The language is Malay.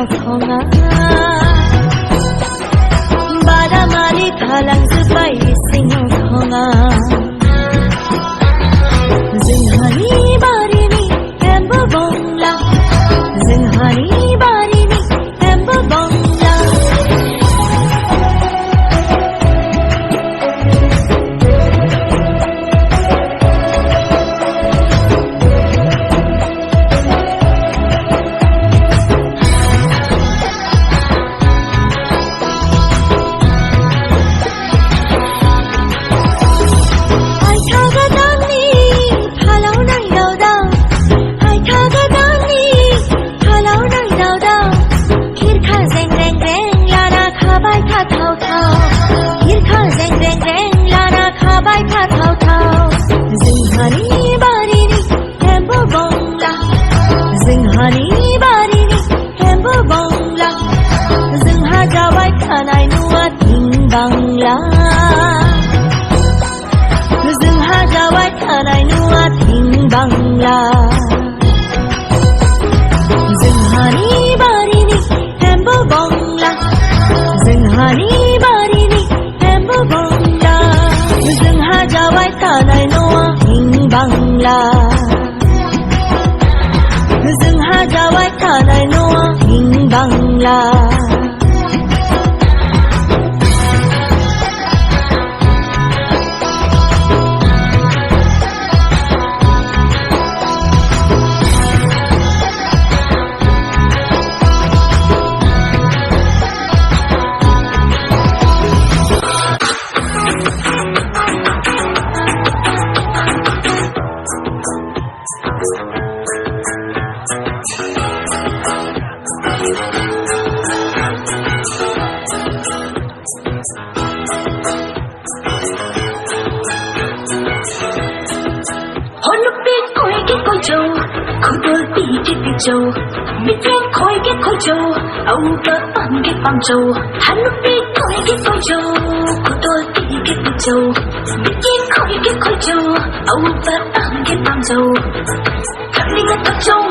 thonga bada mali thalang zubai singo thonga zinghani bari ni embo bongla zinghani bari ni embo bongla zinghani bari ni embo bongla zingha jawai khanai nuwa ting bangla zingha jawai khanai nuwa ting bangla zinghani bari ni embo bongla zinghani bari ni embo bongla zingha jawai khanai nuwa ting bangla zingha jawai khanai nuwa ting bangla châu biết tiếng khói cái khói châu ông tớ bằng cái bằng châu hắn lúc đi khói cái khói châu của tôi bị cái bằng châu biết tiếng khói cái khói châu ông tớ bằng cái bằng châu khắp đi cái tóc châu